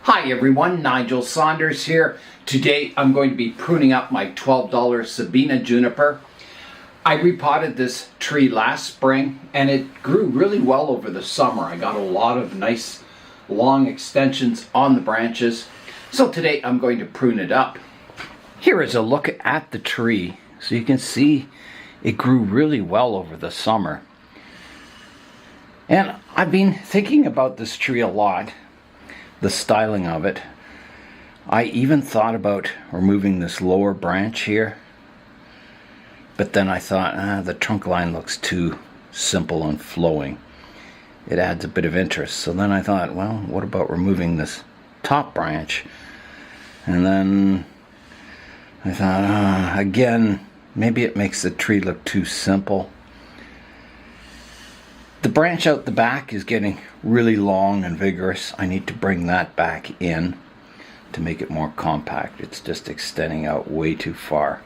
Hi everyone, Nigel Saunders here. Today I'm going to be pruning up my $12 Sabina Juniper. I repotted this tree last spring and it grew really well over the summer. I got a lot of nice long extensions on the branches. So today I'm going to prune it up. Here is a look at the tree. So you can see it grew really well over the summer. And I've been thinking about this tree a lot. The styling of it. I even thought about removing this lower branch here, but then I thought the trunk line looks too simple and flowing. It adds a bit of interest. So then I thought, well, what about removing this top branch? And then I thought, again, maybe it makes the tree look too simple. The branch out the back is getting really long and vigorous. I need to bring that back in to make it more compact. It's just extending out way too far.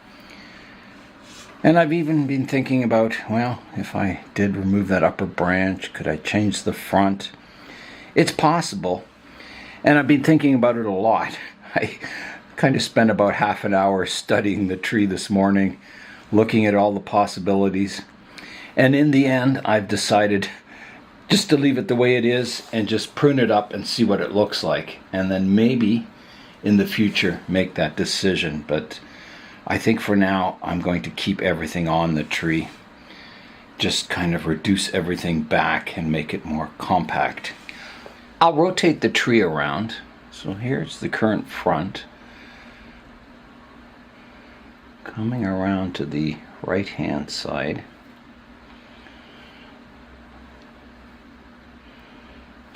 And I've even been thinking about, well, if I did remove that upper branch, could I change the front? It's possible. And I've been thinking about it a lot. I kind of spent about half an hour studying the tree this morning, looking at all the possibilities. And in the end, I've decided just to leave it the way it is and just prune it up and see what it looks like. And then maybe in the future make that decision. But I think for now, I'm going to keep everything on the tree. Just kind of reduce everything back and make it more compact. I'll rotate the tree around. So here's the current front. Coming around to the right-hand side.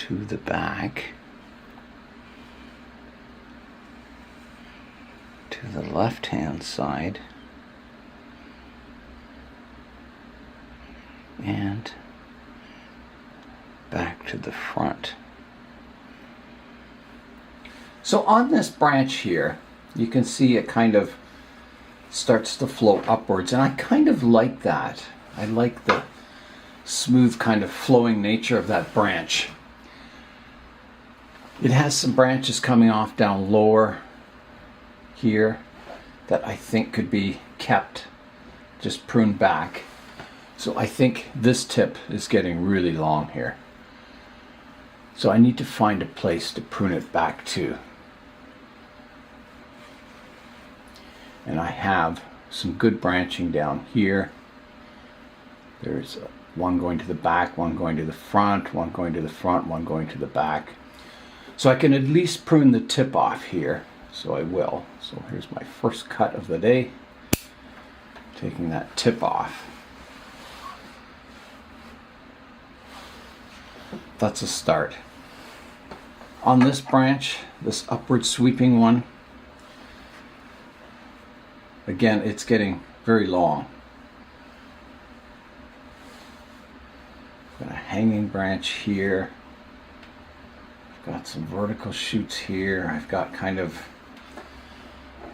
To the back, to the left-hand side, and back to the front. So on this branch here, you can see it kind of starts to flow upwards, and I kind of like that. I like the smooth kind of flowing nature of that branch. It has some branches coming off down lower here that I think could be kept, just pruned back. So I think this tip is getting really long here. So I need to find a place to prune it back to. And I have some good branching down here. There's one going to the back, one going to the front, one going to the front, one going to the back. So I can at least prune the tip off here, so I will. So here's my first cut of the day, taking that tip off. That's a start. On this branch, this upward sweeping one, again, it's getting very long. Got a hanging branch here. Got some vertical shoots here. I've got kind of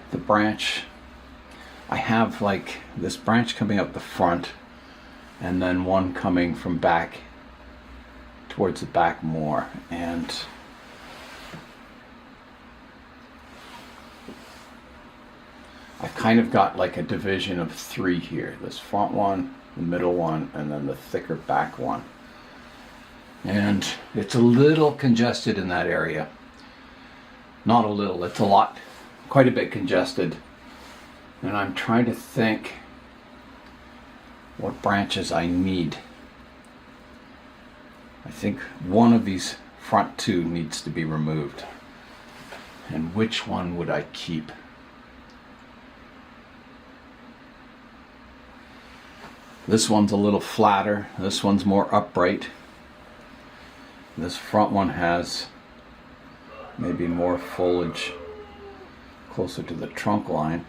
the branch. I have like this branch coming up the front and then one coming from back towards the back more. And I've kind of got like a division of three here. This front one, the middle one, and then the thicker back one. And it's a little congested in that area. Not a little, it's a lot, quite a bit congested. And I'm trying to think what branches I need. I think one of these front two needs to be removed. And which one would I keep? This one's a little flatter, this one's more upright. This front one has maybe more foliage closer to the trunk line.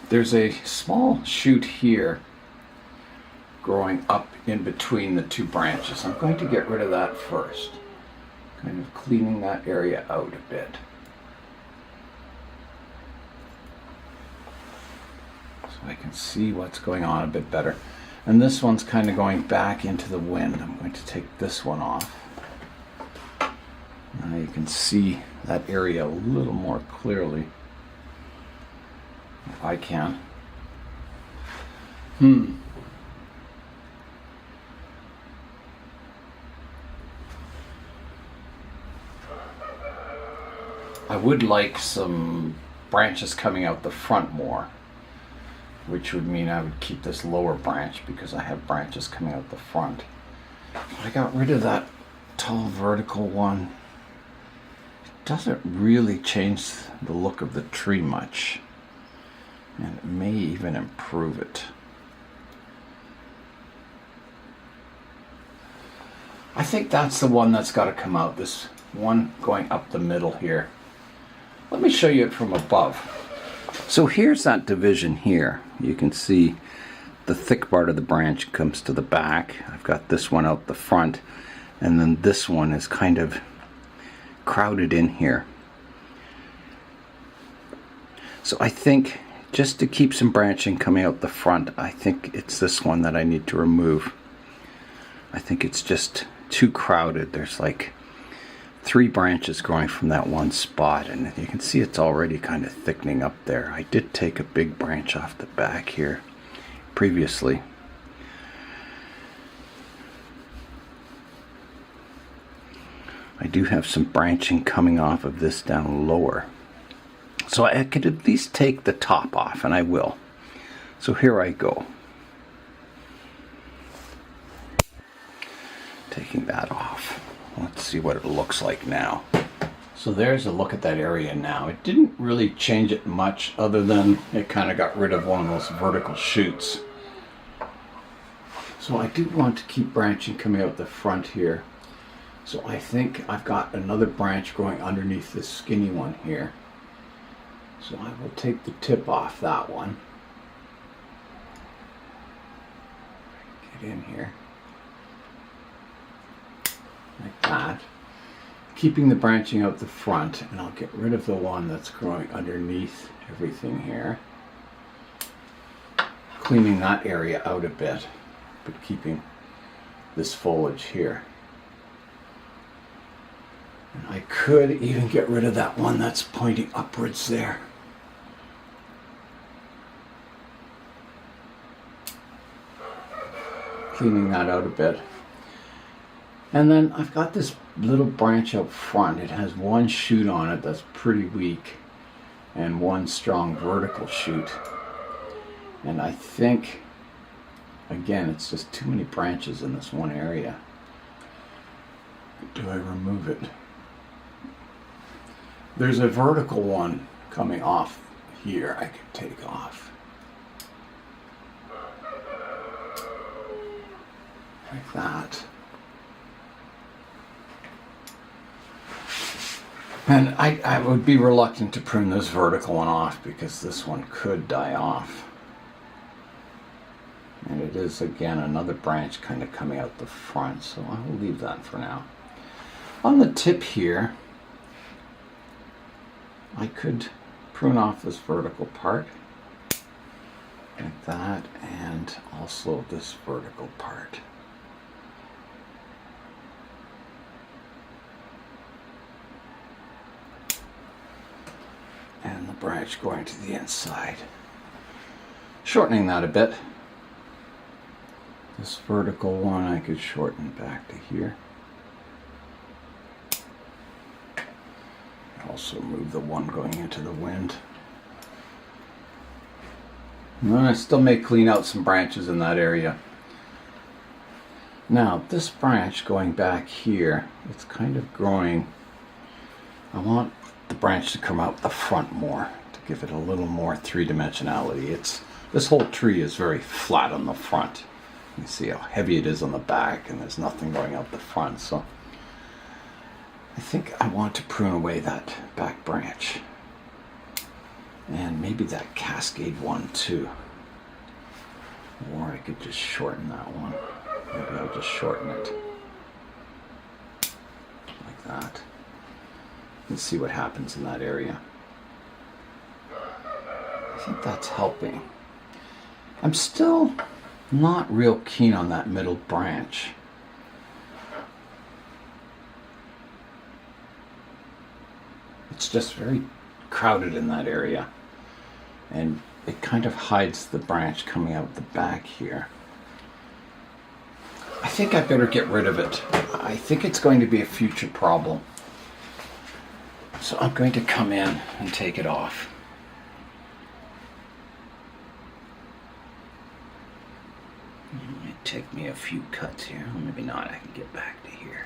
There's a small shoot here growing up in between the two branches. I'm going to get rid of that first, kind of cleaning that area out a bit. So I can see what's going on a bit better. And this one's kind of going back into the wind. I'm going to take this one off. I can see that area a little more clearly. If I can. I would like some branches coming out the front more, which would mean I would keep this lower branch because I have branches coming out the front. I got rid of that tall vertical one. It doesn't really change the look of the tree much, and it may even improve it. I think that's the one that's got to come out, this one going up the middle here. Let me show you it from above. So here's that division here. You can see the thick part of the branch comes to the back. I've got this one out the front, and then this one is kind of crowded in here. So I think just to keep some branching coming out the front, I think it's this one that I need to remove. I think it's just too crowded. There's like 3 branches growing from that one spot, and you can see it's already kind of thickening up there. I did take a big branch off the back here previously. I do have some branching coming off of this down lower, so I could at least take the top off, and I will. So here I go, taking that off. Let's see what it looks like now. So there's a look at that area now. It didn't really change it much, other than it kind of got rid of one of those vertical shoots. So I do want to keep branching coming out the front here. So I think I've got another branch growing underneath this skinny one here. So I will take the tip off that one. Get in here. Like that. Keeping the branching out the front, and I'll get rid of the one that's growing underneath everything here. Cleaning that area out a bit, but keeping this foliage here. And I could even get rid of that one that's pointing upwards there. Cleaning that out a bit. And then I've got this little branch up front. It has one shoot on it that's pretty weak and one strong vertical shoot. And I think, again, it's just too many branches in this one area. Do I remove it? There's a vertical one coming off here I could take off. Like that. And I would be reluctant to prune this vertical one off because this one could die off. And it is, again, another branch kind of coming out the front, so I will leave that for now. On the tip here, I could prune off this vertical part, like that, and also this vertical part. And the branch going to the inside. Shortening that a bit. This vertical one I could shorten back to here. Also move the one going into the wind. And then I still may clean out some branches in that area. Now this branch going back here, it's kind of growing. I want the branch to come out the front more to give it a little more three-dimensionality. This whole tree is very flat on the front. You see how heavy it is on the back, and there's nothing going out the front. So I think I want to prune away that back branch, and maybe that cascade one too. Or I could just shorten that one. Maybe I'll just shorten it like that. Let's see what happens in that area. I think that's helping. I'm still not real keen on that middle branch. It's just very crowded in that area. And it kind of hides the branch coming out the back here. I think I better get rid of it. I think it's going to be a future problem. So I'm going to come in and take it off. It might take me a few cuts here. Well, maybe not. I can get back to here.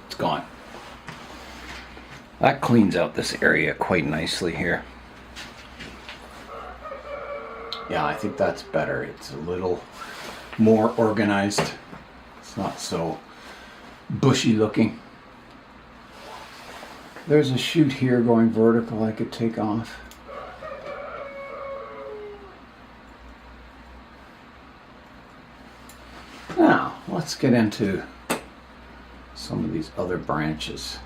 It's gone. That cleans out this area quite nicely here. Yeah, I think that's better. It's a little more organized. It's not so bushy looking. There's a shoot here going vertical I could take off. Now, let's get into some of these other branches.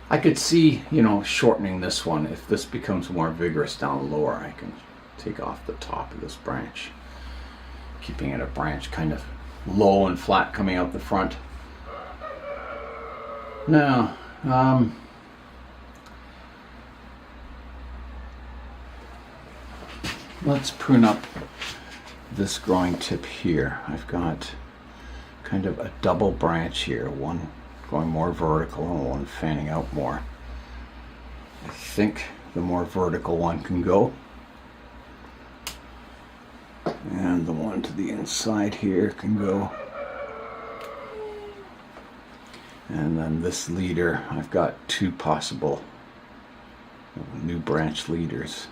I could see, shortening this one. If this becomes more vigorous down lower, I can take off the top of this branch, keeping it a branch kind of low and flat coming out the front. Now, let's prune up this growing tip here. I've got kind of a double branch here, one going more vertical and one fanning out more. I think the more vertical one can go. And the one to the inside here can go. And then this leader, I've got two possible new branch leaders.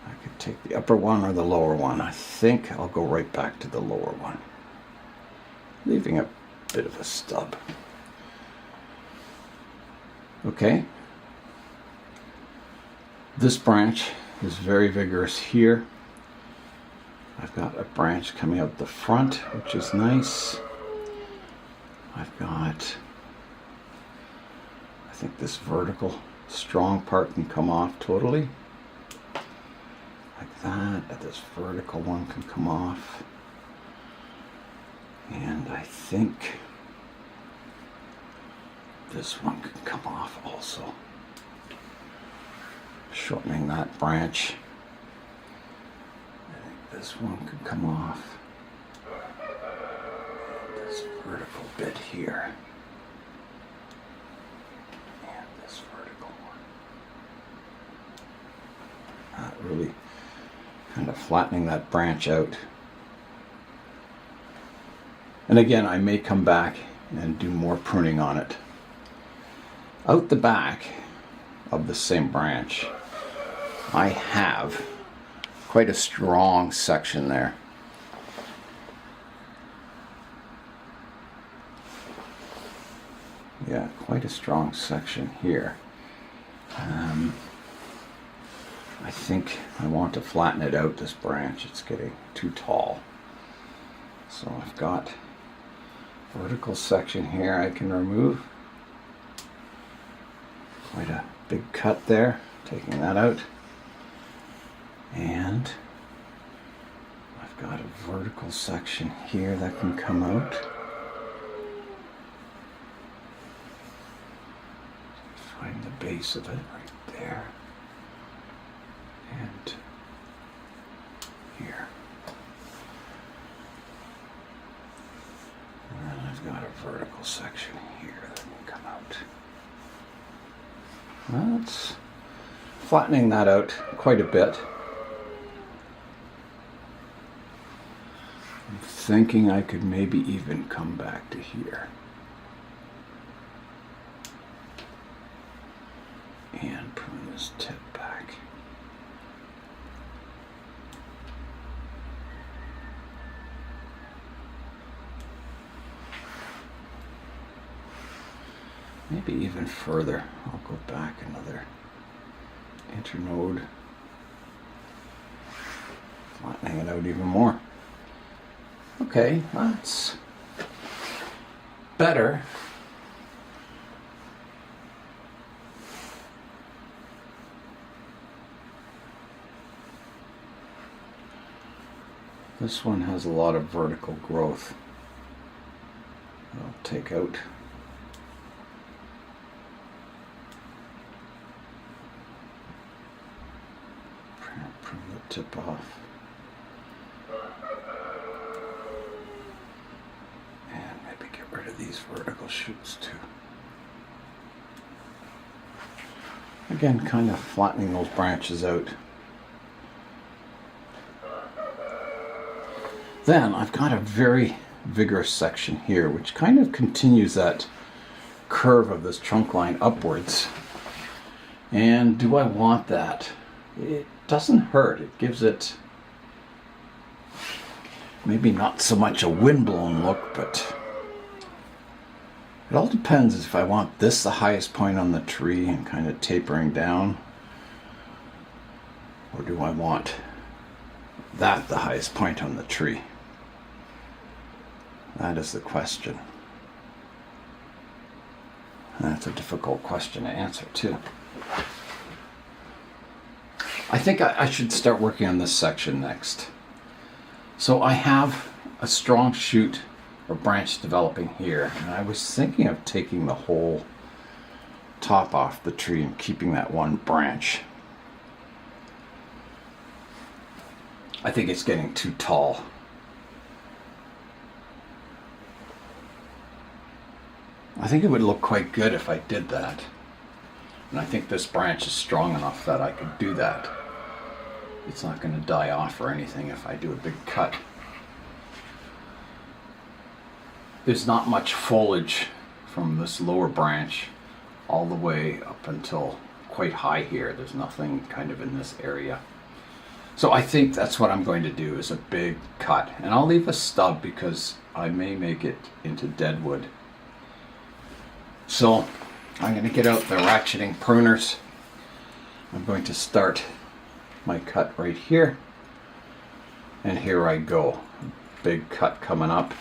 I could take the upper one or the lower one. I think I'll go right back to the lower one, leaving a bit of a stub. Okay. This branch is very vigorous here. I've got a branch coming out the front, which is nice. I've got, I think this vertical strong part can come off totally. Like that. This vertical one can come off. And I think this one can come off also. Shortening that branch. I think this one could come off. And this vertical bit here. And this vertical one. Not really kind of flattening that branch out. And again, I may come back and do more pruning on it. Out the back of the same branch, I have quite a strong section there. Yeah, quite a strong section here. I think I want to flatten it out, this branch. It's getting too tall. So I've got vertical section here I can remove. Quite a big cut there, taking that out. And I've got a vertical section here that can come out. Find the base of it right there. And here. And then I've got a vertical section here that can come out. Well, it's flattening that out quite a bit. I'm thinking I could maybe even come back to here. And prune this tip back. Maybe even further. I'll go back another internode, flattening it out even more. Okay, that's better. This one has a lot of vertical growth. I'll take out. Prune the tip off. And maybe get rid of these vertical shoots too. Again, kind of flattening those branches out. Then I've got a very vigorous section here, which kind of continues that curve of this trunk line upwards. And do I want that? It doesn't hurt. It gives it maybe not so much a windblown look, but it all depends if I want this the highest point on the tree and kind of tapering down, or do I want that the highest point on the tree? That is the question. And that's a difficult question to answer too. I think I should start working on this section next. So I have a strong shoot or branch developing here, and I was thinking of taking the whole top off the tree and keeping that one branch. I think it's getting too tall. I think it would look quite good if I did that. And I think this branch is strong enough that I could do that. It's not going to die off or anything if I do a big cut. There's not much foliage from this lower branch all the way up until quite high here. There's nothing kind of in this area. So I think that's what I'm going to do, is a big cut. And I'll leave a stub because I may make it into deadwood. So I'm going to get out the ratcheting pruners. I'm going to start my cut right here. And here I go. Big cut coming up.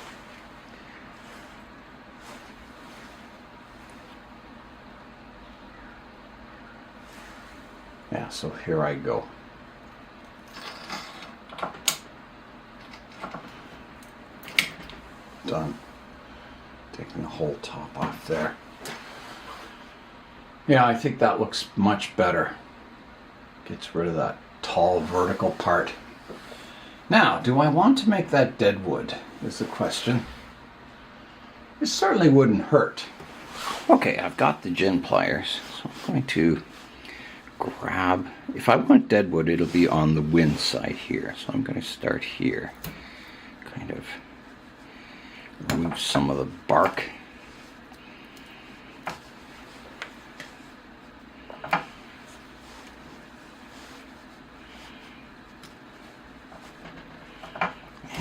Yeah, so here I go. Done. Taking the whole top off there. Yeah, I think that looks much better. Gets rid of that tall vertical part. Now, do I want to make that deadwood, is the question. It certainly wouldn't hurt. Okay, I've got the gin pliers, so I'm going to grab, if I want deadwood, it'll be on the wind side here. So I'm going to start here. Kind of remove some of the bark.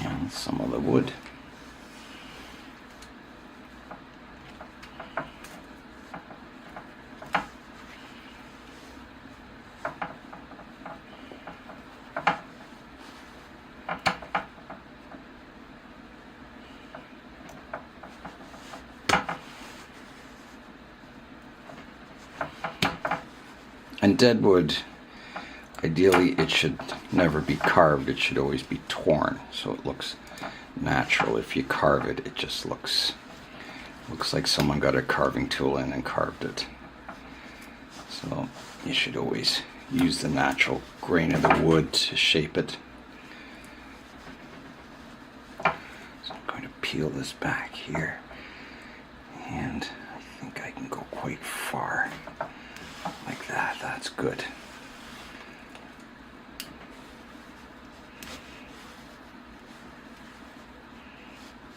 And some of the wood. And deadwood, ideally it should never be carved, it should always be torn so it looks natural. If you carve it, it just looks like someone got a carving tool in and carved it. So you should always use the natural grain of the wood to shape it. So I'm going to peel this back here, and I think I can go quite far. Like that, that's good.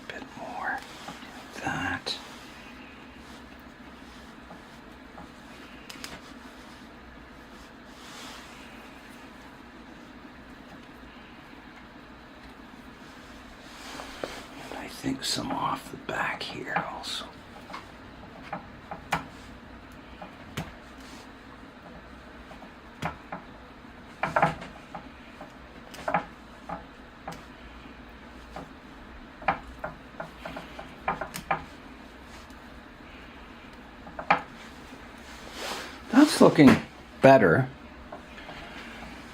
A bit more. Like that. And I think some off the back here also. That's looking better.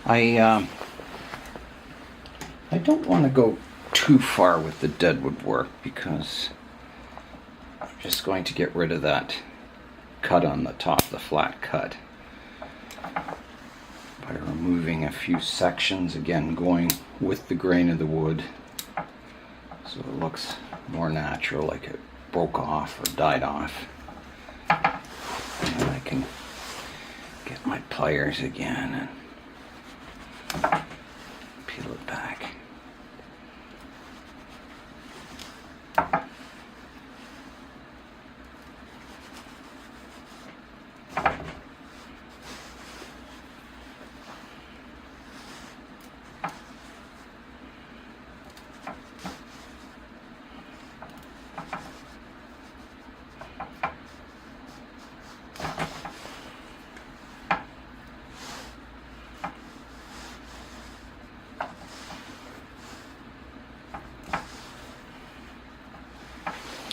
I don't want to go too far with the deadwood work because Just going to get rid of that cut on the top, the flat cut, by removing a few sections, again going with the grain of the wood so it looks more natural, like it broke off or died off. And then I can get my pliers again and peel it back.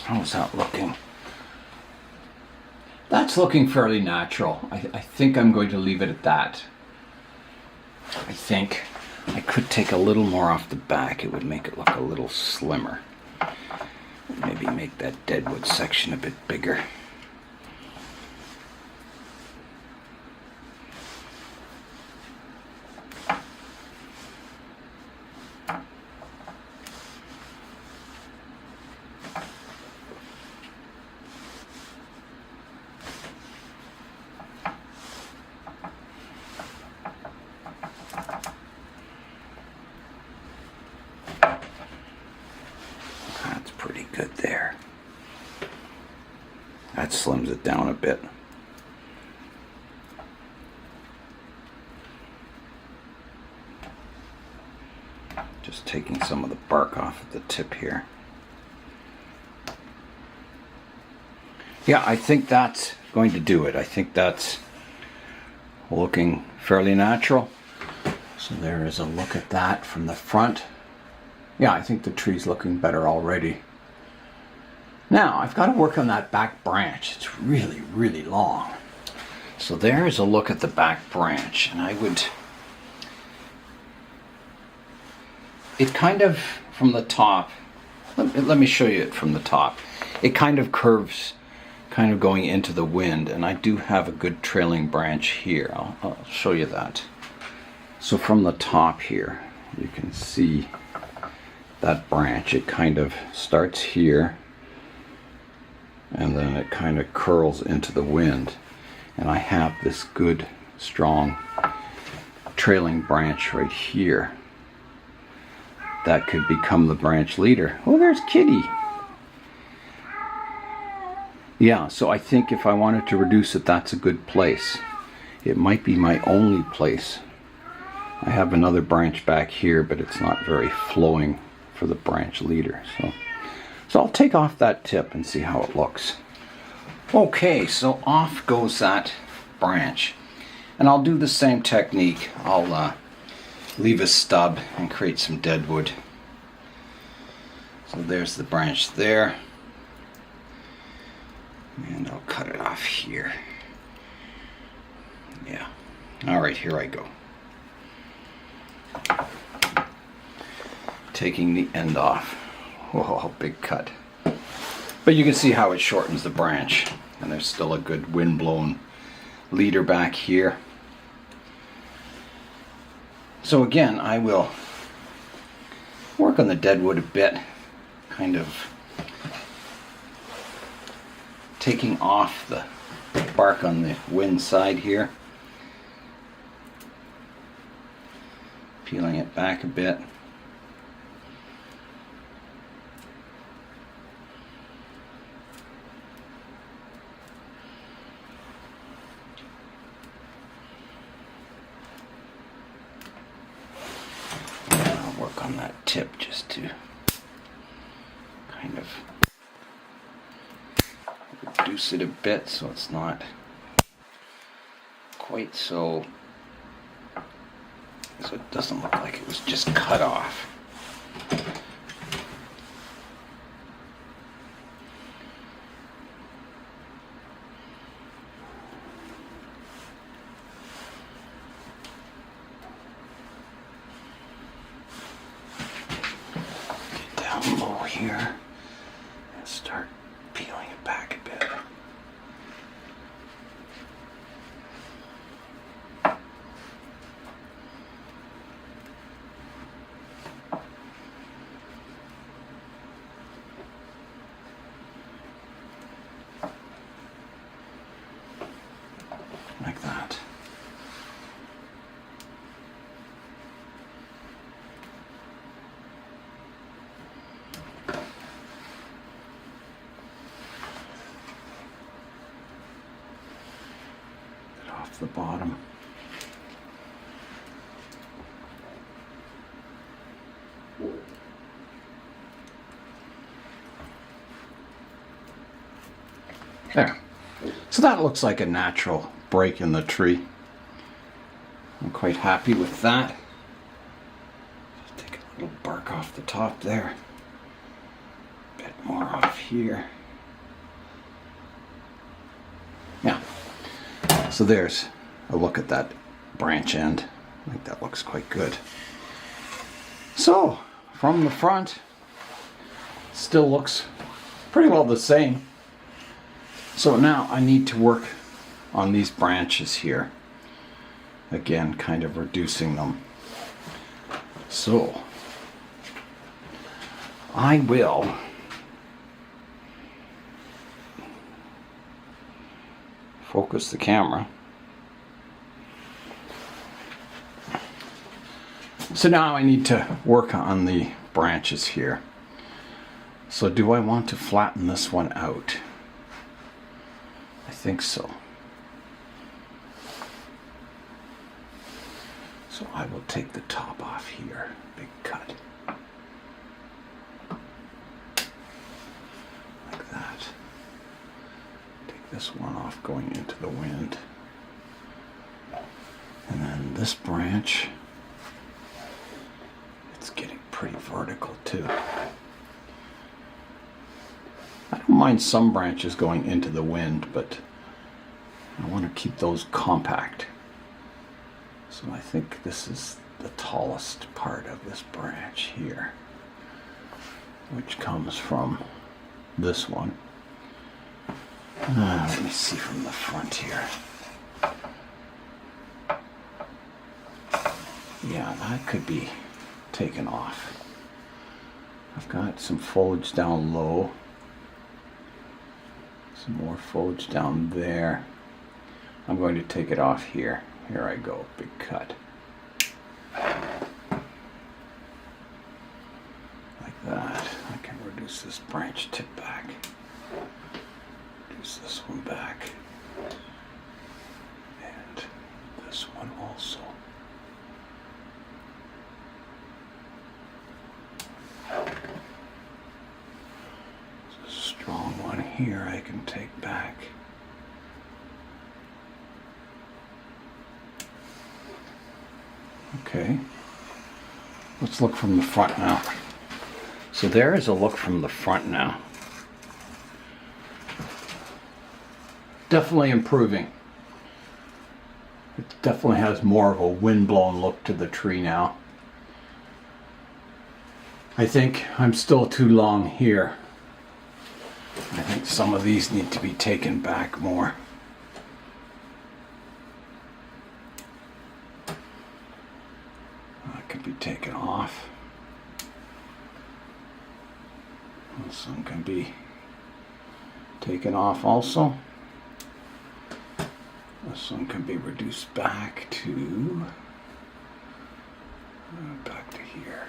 How's that looking? That's looking fairly natural. I think I'm going to leave it at that. I think I could take a little more off the back. It would make it look a little slimmer. Maybe make that deadwood section a bit bigger. Good there. That slims it down a bit. Just taking some of the bark off at the tip here. Yeah, I think that's going to do it. I think that's looking fairly natural. So there is a look at that from the front. Yeah, I think the tree's looking better already. Now, I've got to work on that back branch. It's really, really long. So there's a look at the back branch, and I would... It kind of, from the top, let me show you it from the top. It kind of curves, kind of going into the wind, and I do have a good trailing branch here. I'll show you that. So from the top here, you can see that branch. It kind of starts here, and then it kind of curls into the wind. And I have this good, strong trailing branch right here. That could become the branch leader. Oh, there's Kitty. Yeah, so I think if I wanted to reduce it, that's a good place. It might be my only place. I have another branch back here, but it's not very flowing for the branch leader. So I'll take off that tip and see how it looks. Okay, so off goes that branch. And I'll do the same technique. I'll leave a stub and create some deadwood. So there's the branch there. And I'll cut it off here. Yeah. Alright, here I go. Taking the end off. Whoa, big cut. But you can see how it shortens the branch. And there's still a good wind-blown leader back here. So again, I will work on the deadwood a bit. Kind of taking off the bark on the wind side here. Peeling it back a bit. On that tip just to kind of reduce it a bit so it's not quite so it doesn't look like it was just cut off. Here and start peeling it back a bit. Like that. Get off the bottom. There. So that looks like a natural break in the tree. I'm quite happy with that. Just take a little bark off the top there. A bit more off here. Yeah. So there's a look at that branch end. I think that looks quite good. So from the front, still looks pretty well the same. So now I need to work on these branches here. Again, kind of reducing them. So I will focus the camera. So now I need to work on the branches here. So do I want to flatten this one out? I think so. So I will take the top off here, big cut. Like that. Take this one off going into the wind. And then this branch, it's getting pretty vertical too. I don't mind some branches going into the wind, but I want to keep those compact. So I think this is the tallest part of this branch here, which comes from this one. Let me see from the front here. Yeah, that could be taken off. I've got some foliage down low. Some more foliage down there. I'm going to take it off here. Here I go, big cut. Like that. I can reduce this branch tip back. Reduce this one back. And this one also. There's a strong one here I can take back. Okay, let's look from the front now. So there is a look from the front now. Definitely improving. It definitely has more of a wind-blown look to the tree now. I think I'm still too long here. I think some of these need to be taken back more. That could be taken off. This one can be taken off also. This one can be reduced back to here.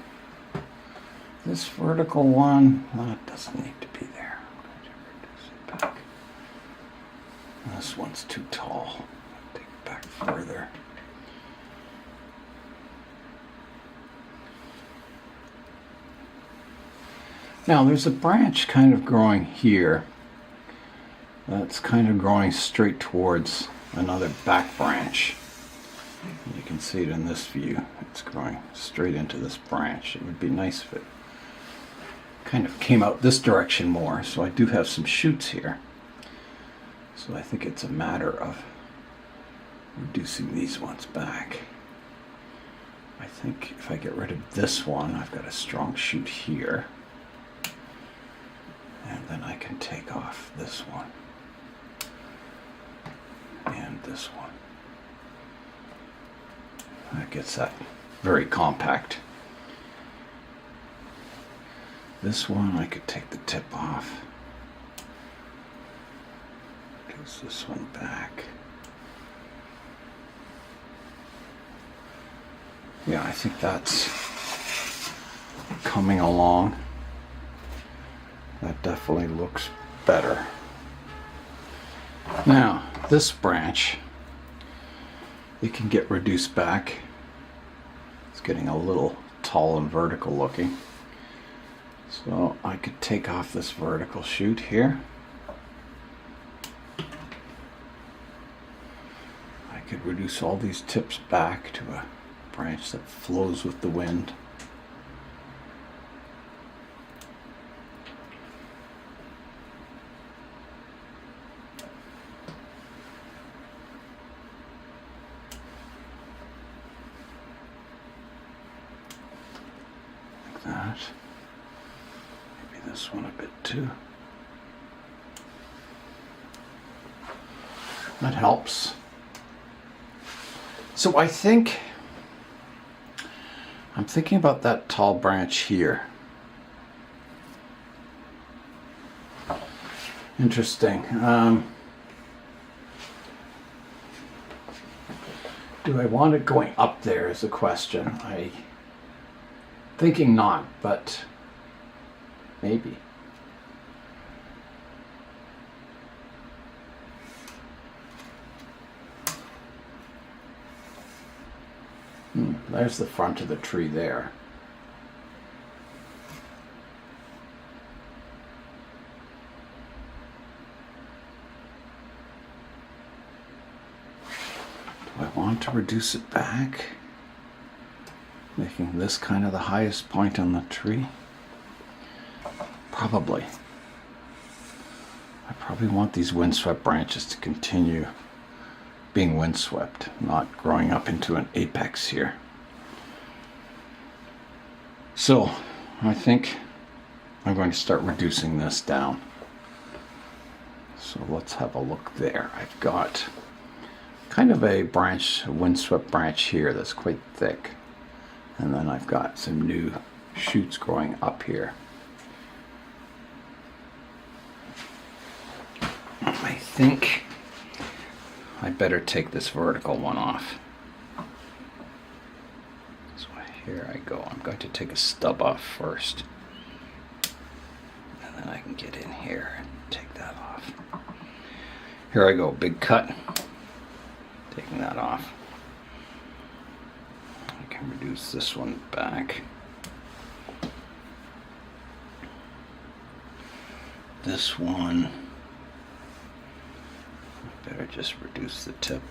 This vertical one, that doesn't need to be there. I'm going to reduce it back. This one's too tall. Take it back further. Now there's a branch kind of growing here that's kind of growing straight towards another back branch. You can see it in this view. It's growing straight into this branch. It would be nice if it kind of came out this direction more. So I do have some shoots here. So I think it's a matter of reducing these ones back. I think if I get rid of this one, I've got a strong shoot here. And then I can take off off this one and this one. That gets that very compact. This one I could take the tip off. Goes this one back. Yeah, I think that's coming along. That definitely looks better. Now, this branch, it can get reduced back. It's getting a little tall and vertical looking. So I could take off this vertical shoot here. I could reduce all these tips back to a branch that flows with the wind. Like that. Maybe this one a bit too. That helps. So I'm thinking about that tall branch here. Interesting. Do I want it going up there is a question. Thinking not, but maybe. There's the front of the tree there. Do I want to reduce it back? Making this kind of the highest point on the tree? Probably. I probably want these windswept branches to continue being windswept, not growing up into an apex here. So I think I'm going to start reducing this down. So let's have a look there. I've got kind of a windswept branch here that's quite thick. And then I've got some new shoots growing up here. I think I better take this vertical one off. So here I go. I'm going to take a stub off first. And then I can get in here and take that off. Here I go, big cut. Taking that off. I can reduce this one back. This one, better just reduce the tip.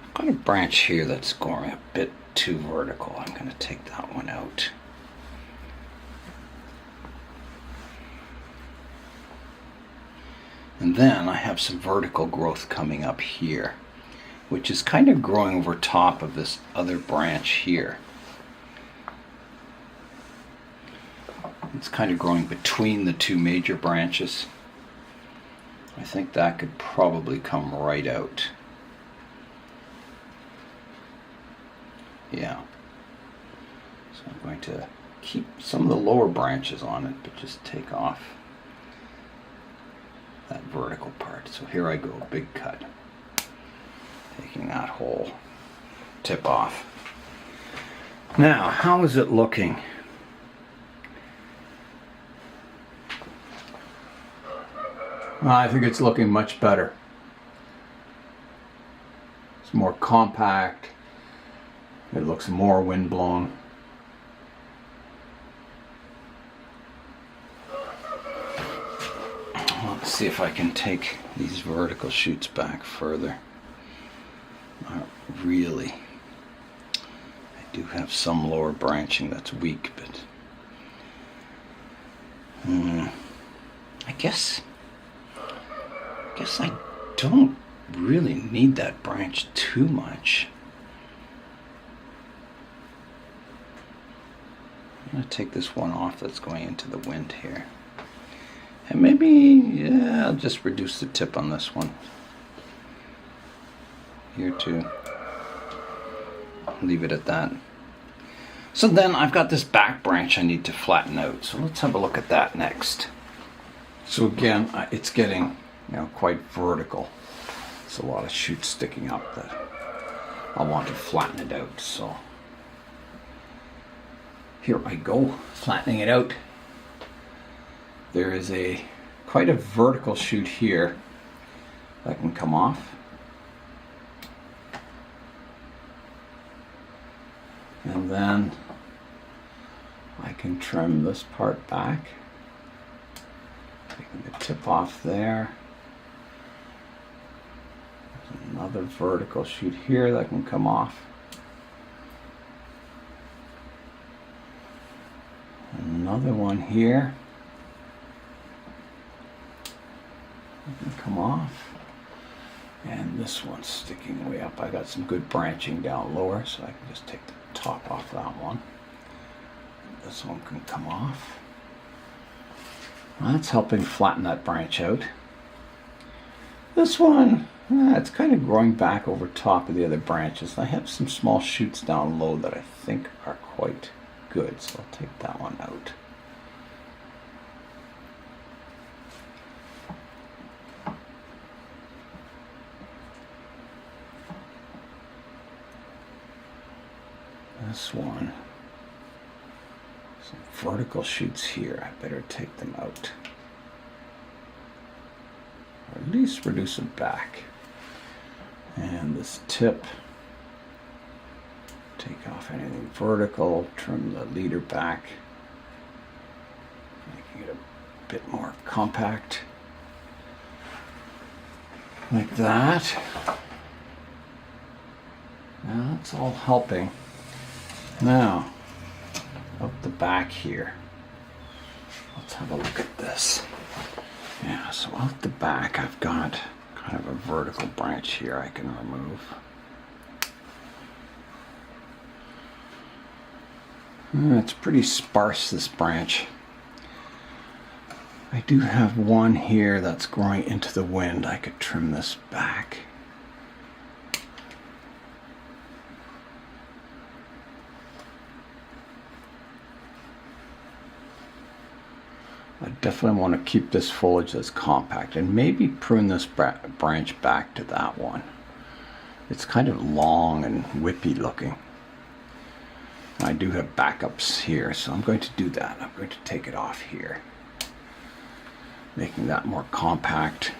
I've got a branch here that's going a bit too vertical. I'm going to take that one out. And then I have some vertical growth coming up here, which is kind of growing over top of this other branch here. It's kind of growing between the two major branches. I think that could probably come right out. Yeah. So I'm going to keep some of the lower branches on it, but just take off that vertical part. So here I go, big cut. Taking that whole tip off. Now, how is it looking? Well, I think it's looking much better. It's more compact. It looks more windblown. Let's see if I can take these vertical shoots back further. Not really. I do have some lower branching that's weak, but I guess guess I don't really need that branch too much. I'm going to take this one off that's going into the wind here. And maybe, yeah, I'll just reduce the tip on this one. Here too. Leave it at that. So then I've got this back branch I need to flatten out. So let's have a look at that next. So again, it's getting, quite vertical. There's a lot of shoots sticking up that I want to flatten it out. So here I go, flattening it out. There is quite a vertical shoot here that can come off. And then I can trim this part back, taking the tip off there. There's another vertical shoot here that can come off. Another one here that can come off. And this one's sticking way up. I got some good branching down lower, so I can just take the top off that one. This one can come off. That's helping flatten that branch out. This one, it's kind of growing back over top of the other branches. I have some small shoots down low that I think are quite good, so I'll take that one out. This one, some vertical shoots here, I better take them out. Or at least reduce it back. And this tip, take off anything vertical, trim the leader back, making it a bit more compact. Like that. Now that's all helping. Now, up the back here, let's have a look at this. Yeah, so out the back I've got kind of a vertical branch here I can remove. It's pretty sparse, this branch. I do have one here that's growing into the wind. I could trim this back. I definitely want to keep this foliage that's compact and maybe prune this branch back to that one. It's kind of long and whippy looking. I do have backups here, so I'm going to do that. I'm going to take it off here, making that more compact.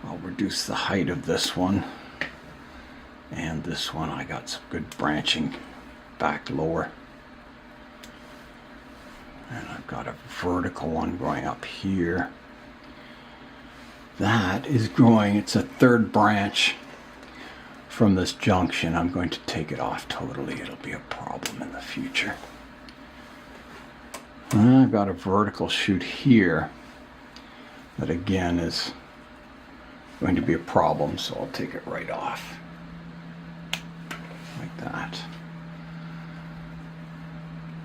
I'll reduce the height of this one, and this one I got some good branching back lower. And I've got a vertical one growing up here. That is growing, it's a third branch from this junction. I'm going to take it off totally. It'll be a problem in the future. And I've got a vertical shoot here that again is going to be a problem, so I'll take it right off. Like that.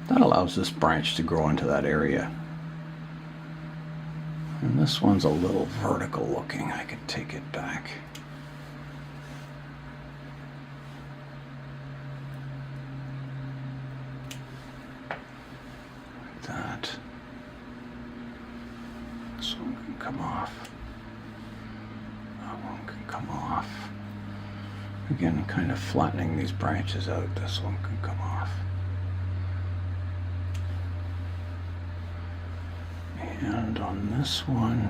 That allows this branch to grow into that area. And this one's a little vertical looking. I can take it back. Like that. This one can come off. That one can come off. Again, kind of flattening these branches out. This one can come off. And on this one,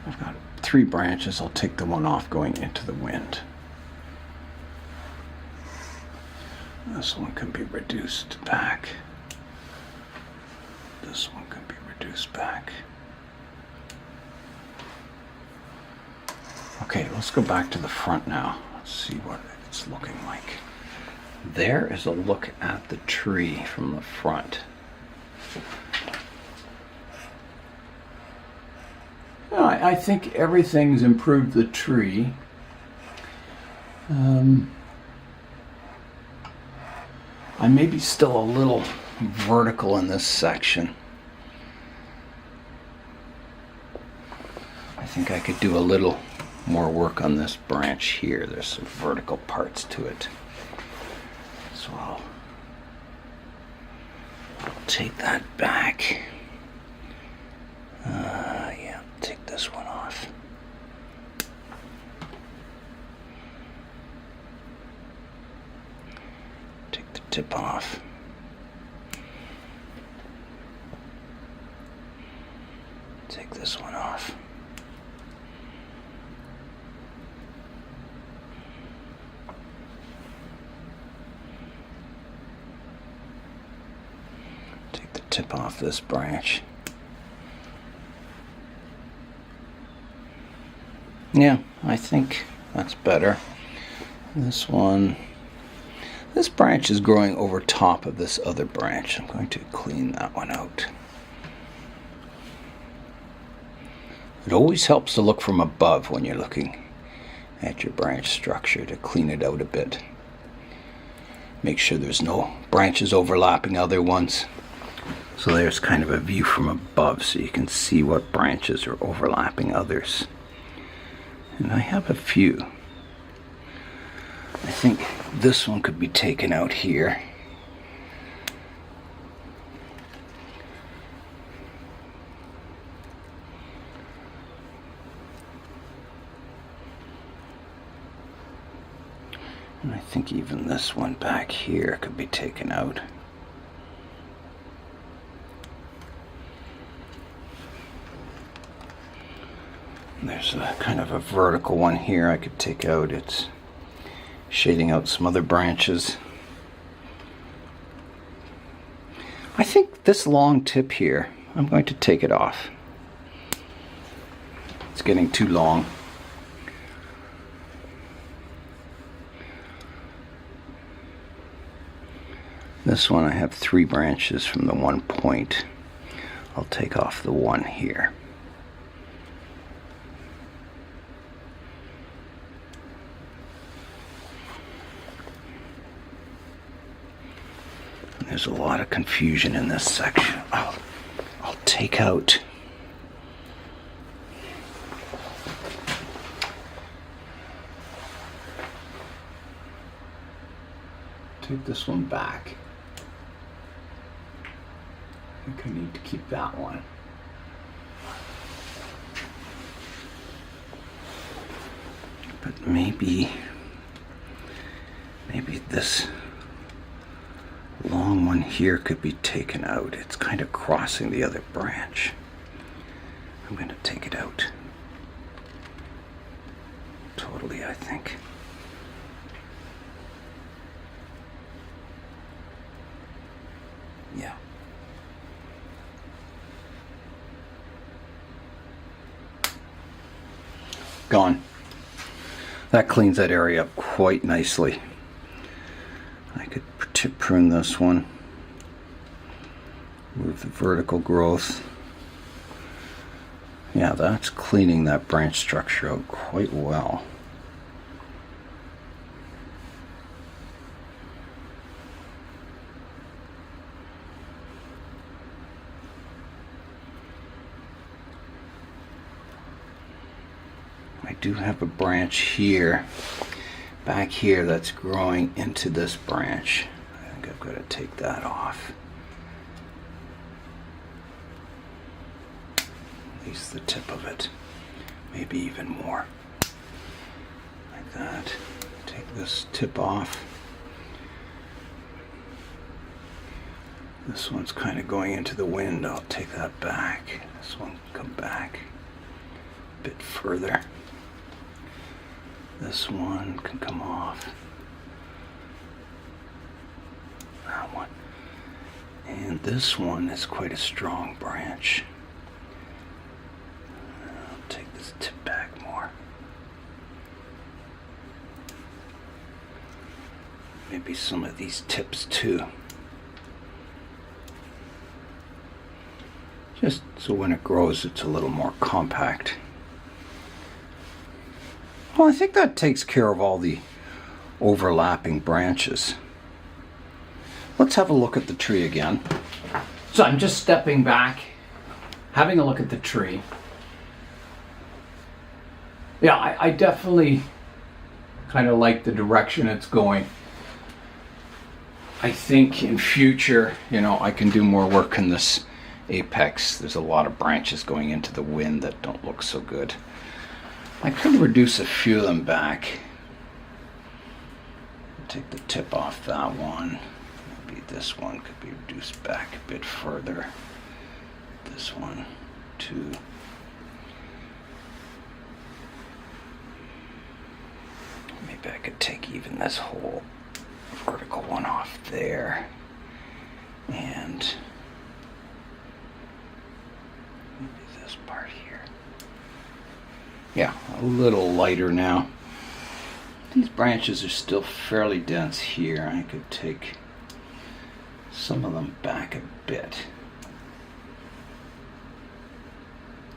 I've got 3 branches. I'll take the one off going into the wind. This one can be reduced back. This one can be reduced back. Okay, let's go back to the front now. Let's see what it's looking like. There is a look at the tree from the front. Well, I think everything's improved the tree. I may be still a little vertical in this section. I think I could do a little more work on this branch here. There's some vertical parts to it. So I'll take that back. Yeah, take this one off. Take the tip off. Take this one off. Take the tip off this branch. Yeah, I think that's better. This one, this branch is growing over top of this other branch. I'm going to clean that one out. It always helps to look from above when you're looking at your branch structure to clean it out a bit. Make sure there's no branches overlapping other ones. So there's kind of a view from above so you can see what branches are overlapping others. And I have a few. I think this one could be taken out here. And I think even this one back here could be taken out. There's a kind of a vertical one here I could take out. It's shading out some other branches. I think this long tip here, I'm going to take it off. It's getting too long. This one I have 3 branches from the one point. I'll take off the one here. There's a lot of confusion in this section. I'll take out. Take this one back. I think I need to keep that one. But maybe this long one here could be taken out. It's kind of crossing the other branch. I'm going to take it out. Totally, I think. Yeah. Gone. That cleans that area up quite nicely. I could prune this one, move the vertical growth. Yeah, that's cleaning that branch structure out quite well. I do have a branch here, back here, that's growing into this branch. I think I've got to take that off. At least the tip of it. Maybe even more. Like that. Take this tip off. This one's kind of going into the wind. I'll take that back. This one can come back a bit further. This one can come off. That one. And this one is quite a strong branch. I'll take this tip back more. Maybe some of these tips too. Just so when it grows it's a little more compact. Well, I think that takes care of all the overlapping branches. Let's have a look at the tree again. So I'm just stepping back, having a look at the tree. Yeah, I definitely kind of like the direction it's going. I think in future, I can do more work in this apex. There's a lot of branches going into the wind that don't look so good. I could reduce a few of them back. Take the tip off that one. Maybe this one could be reduced back a bit further. This one, too. Maybe I could take even this whole vertical one off there. And maybe this part here. Yeah, a little lighter now. These branches are still fairly dense here. I could take some of them back a bit.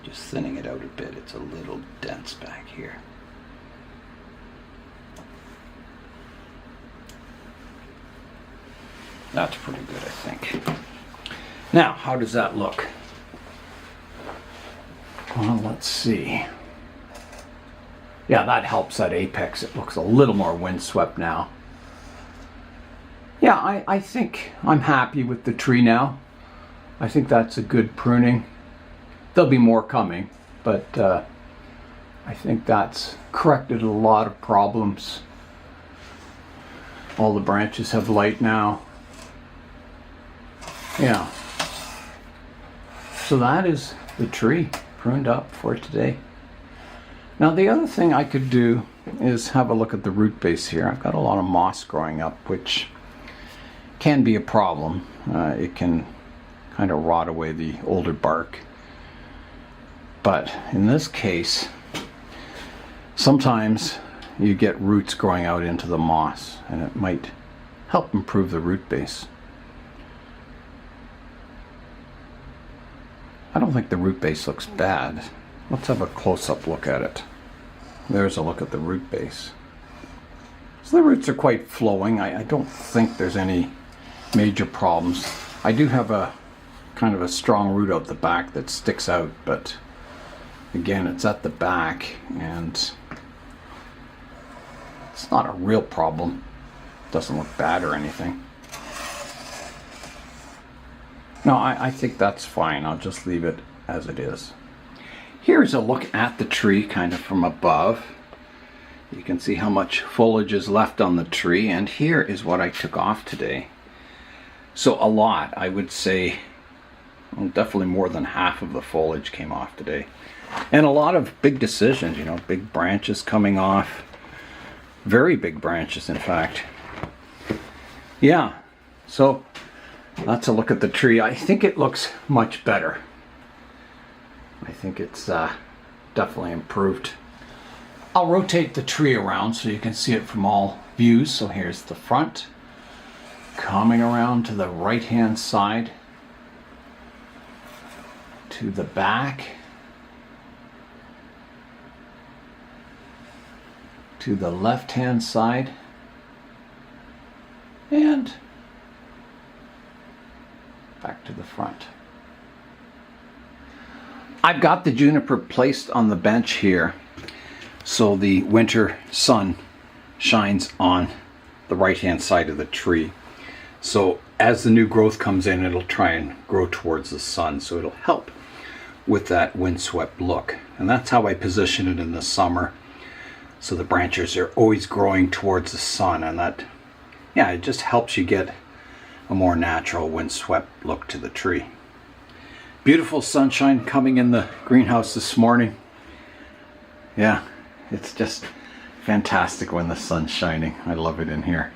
Just thinning it out a bit. It's a little dense back here. That's pretty good, I think. Now, how does that look? Well, let's see. Yeah, that helps that apex. It looks a little more windswept now. Yeah, I think I'm happy with the tree now. I think that's a good pruning. There'll be more coming, but I think that's corrected a lot of problems. All the branches have light now. Yeah. So that is the tree pruned up for today. Now the other thing I could do is have a look at the root base here. I've got a lot of moss growing up, which can be a problem. It can kind of rot away the older bark. But in this case, sometimes you get roots growing out into the moss, and it might help improve the root base. I don't think the root base looks bad. Let's have a close-up look at it. There's a look at the root base. So the roots are quite flowing. I don't think there's any major problems. I do have a kind of a strong root out the back that sticks out, but again, it's at the back and it's not a real problem. It doesn't look bad or anything. No, I think that's fine. I'll just leave it as it is. Here's a look at the tree kind of from above. You can see how much foliage is left on the tree, and here is what I took off today. So a lot, I would say, well, definitely more than half of the foliage came off today. And a lot of big decisions, big branches coming off. Very big branches, in fact. Yeah, so that's a look at the tree. I think it looks much better. I think it's definitely improved. I'll rotate the tree around so you can see it from all views. So here's the front, coming around to the right hand side, to the back, to the left hand side, and back to the front. I've got the juniper placed on the bench here so the winter sun shines on the right hand side of the tree. So as the new growth comes in, it'll try and grow towards the sun, so it'll help with that windswept look. And that's how I position it in the summer, so the branches are always growing towards the sun, and that, yeah, it just helps you get a more natural windswept look to the tree. Beautiful sunshine coming in the greenhouse this morning. Yeah, it's just fantastic when the sun's shining. I love it in here.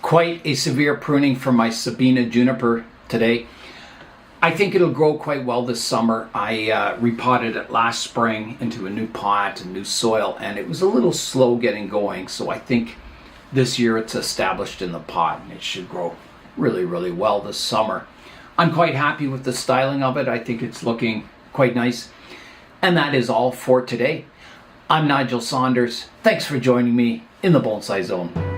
Quite a severe pruning for my Sabina Juniper today. I think it'll grow quite well this summer. I repotted it last spring into a new pot and new soil, and it was a little slow getting going. So I think this year it's established in the pot and it should grow really, really well this summer. I'm quite happy with the styling of it. I think it's looking quite nice. And that is all for today. I'm Nigel Saunders. Thanks for joining me in the Bonsai Zone.